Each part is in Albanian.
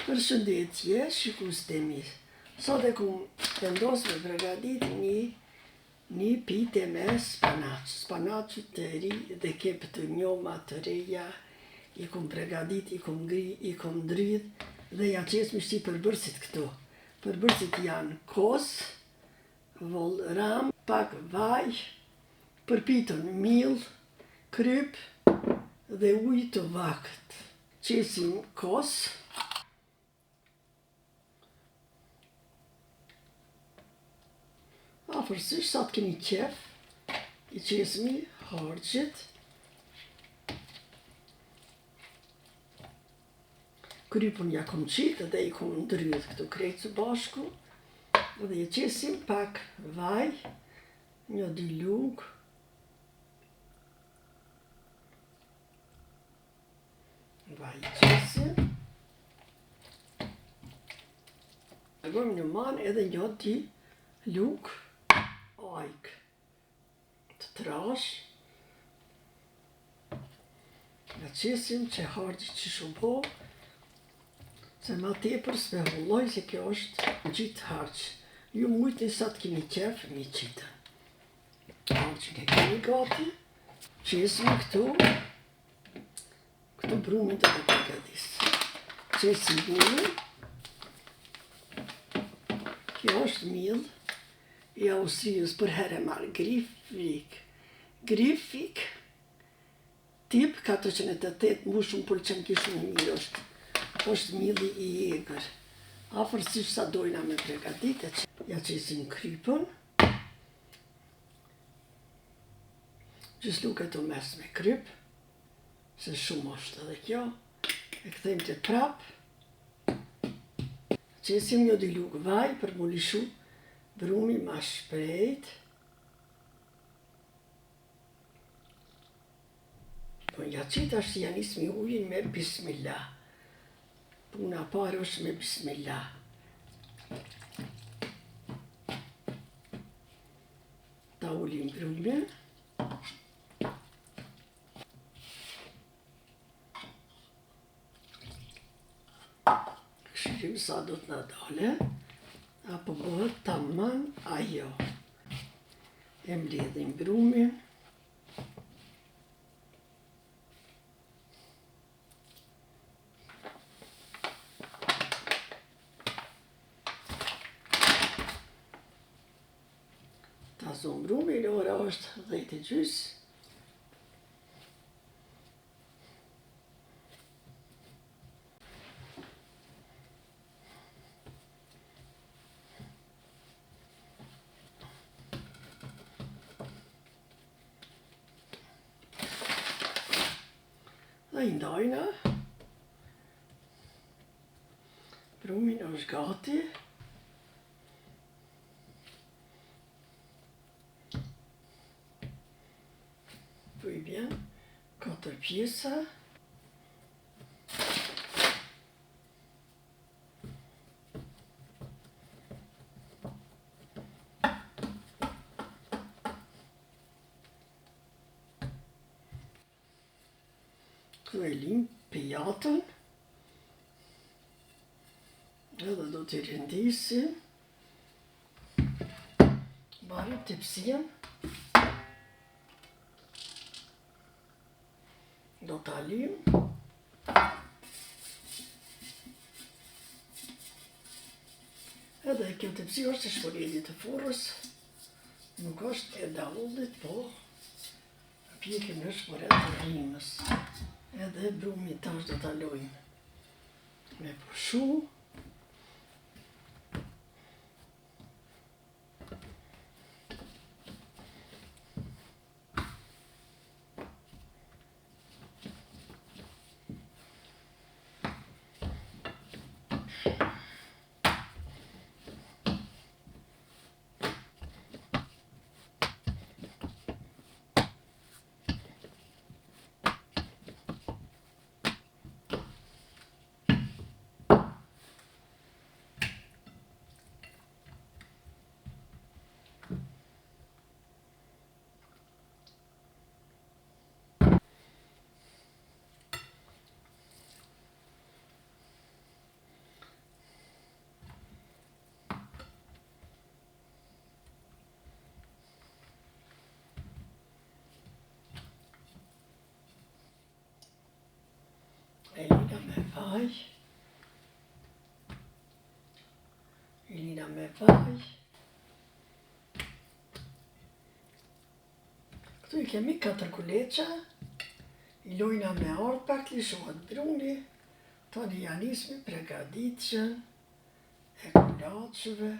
Përshëndetje, shikues mi. Sot e kum vendos me përgatit një pite me spanac. Spanacit të ri dhe kep të njoma të reja. I kum përgatit, i kum ngri, i kum ndrydh dhe ja qes me shti përbërësit këtu. Përbërësit janë kos, voll ram, pak vaj, përpitën miell, kryp dhe ujë të vakët. Qesim kos. Afërsisht sa të keni qef, i qesmi harqit, krypun ja kom qitë dhe i kom ndrydh këtu krejt së bashku, dhe i qesim pak vaj, 1-2 lugë, vaj i qesim, e gojmë një man edhe 1-2 lugë, ajk të trash, ja qesim që hargjit që shumë se ma tepër s'me hulloj se kjo është gjithë hargj. Ju mujtë sa të keni qef një qitën. Hargjin e keni gati, qesim këtu brumin të përgadis. Qesim brumin, kjo është miell i Austrijës për herë marë grifik, tip 488, mu shumë pëlqen kishë një mirë është mielli i egër. Afërsisht sa dojna me përgatite, ja qesim krypën, gjysluke të mes me kryp, se shumë është edhe kjo, e këthejmë të prap, qesim 1-2 lugë vaj për mu lishu brumi ma shpejt. Po ja qita është ja nismi ujin me bismillah. Puna parë është me bismillah. Ta ulim brumin. Këshirim sa do të na dale. Apo bëhet tamam ajo. E mbledhim brumin. Ta zonë brumin, ora është 10:30. Dhe i ndajna, brumin është gati, bëj bien, 4 pjesa, këtu e lim pijatën, edhe do t'i rendisim, barim të pësien, do t'a lim, edhe kjo të pësi është e shpëllimit të furrës, nuk është e davullit, po pjekin është për e të rrimës. Edhe brumi tash do t'a lojmë me pushu. E lina me vaj. I lina me vaj. Këtu I kemi 4 kuleça. I lojna me arpak, lishohet bruni. Tani ja nismi përgatitjen e kulaceve.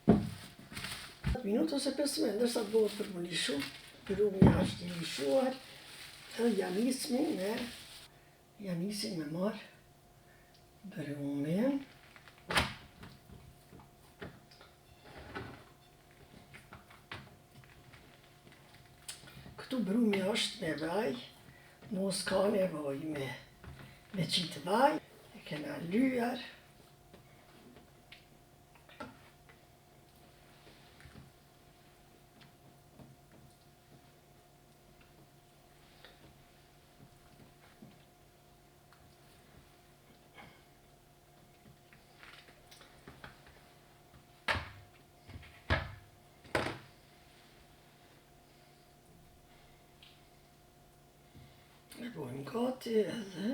10 minuta ose 15 minuta, ndërsa bëhet për më lishu. Bruni është I lishuar. Edhe ja nisim me marr brunin. Këtu bruni është me vaj, mos ka nevojë me qitë vaj. E kena lyer. E bojmë gati edhe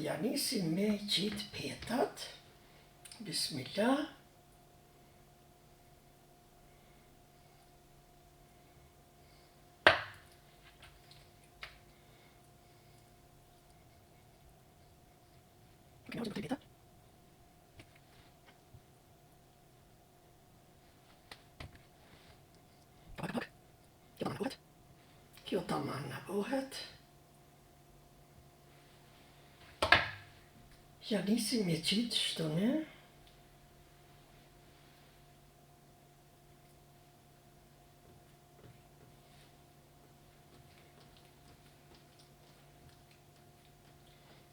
ja nisim me qitë petat. Bismillah. Kjo tamanna bohet. Ja nisim me qitë shtone.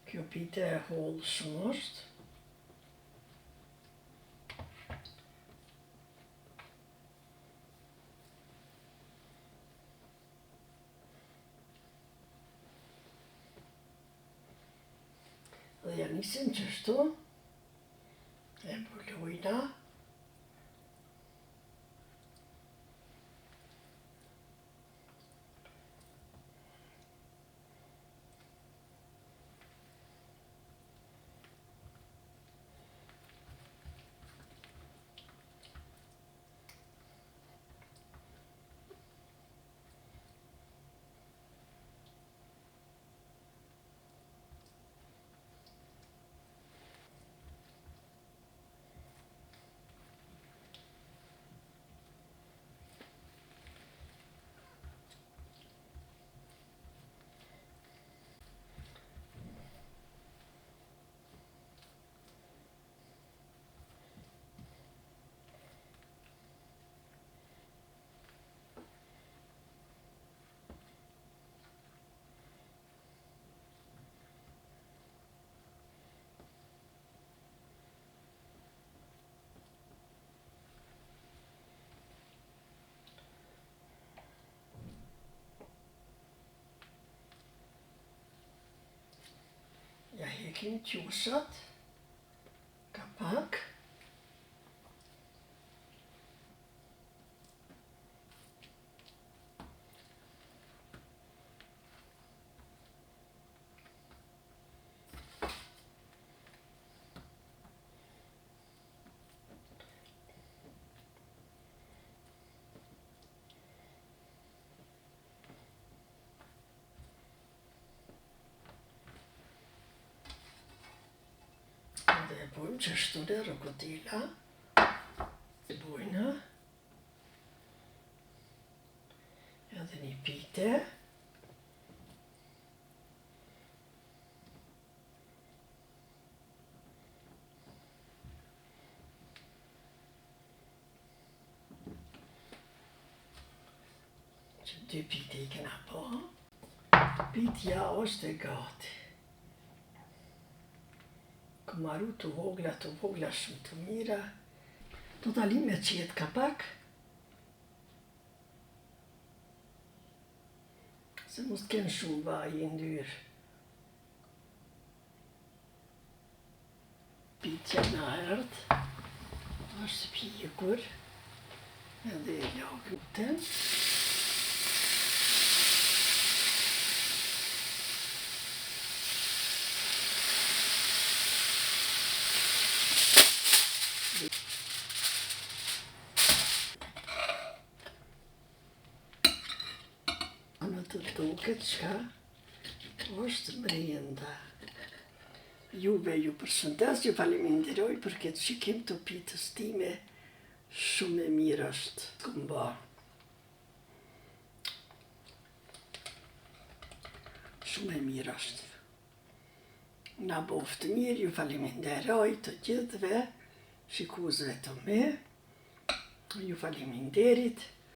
Kjo pite e hollë shumë është. Dhe ja nisim qështu. E mbulojna. Ja hekim qushat. Kapak. Dhe e bojmë qështu dhe rokotila. E bojna. Edhe një pite. Që 2 pite I kena po. Pitja është e gati. Kom marru të vogla shumë të mira. Do ta lim me qetë kapak. Se mos t'ken shumë vaj I ndyrë. Pitja në ardh, është pjekur, edhe e lagën. Në të duket çka është brenda. Juve ju përshëndes, ju faleminderoj për këtë shikim të pitës time. Shumë e mirë është këmba. Shumë e mirë është. Na boft mirë, ju faleminderoj të gjithëve, shikuesve të me. Ju faleminderit.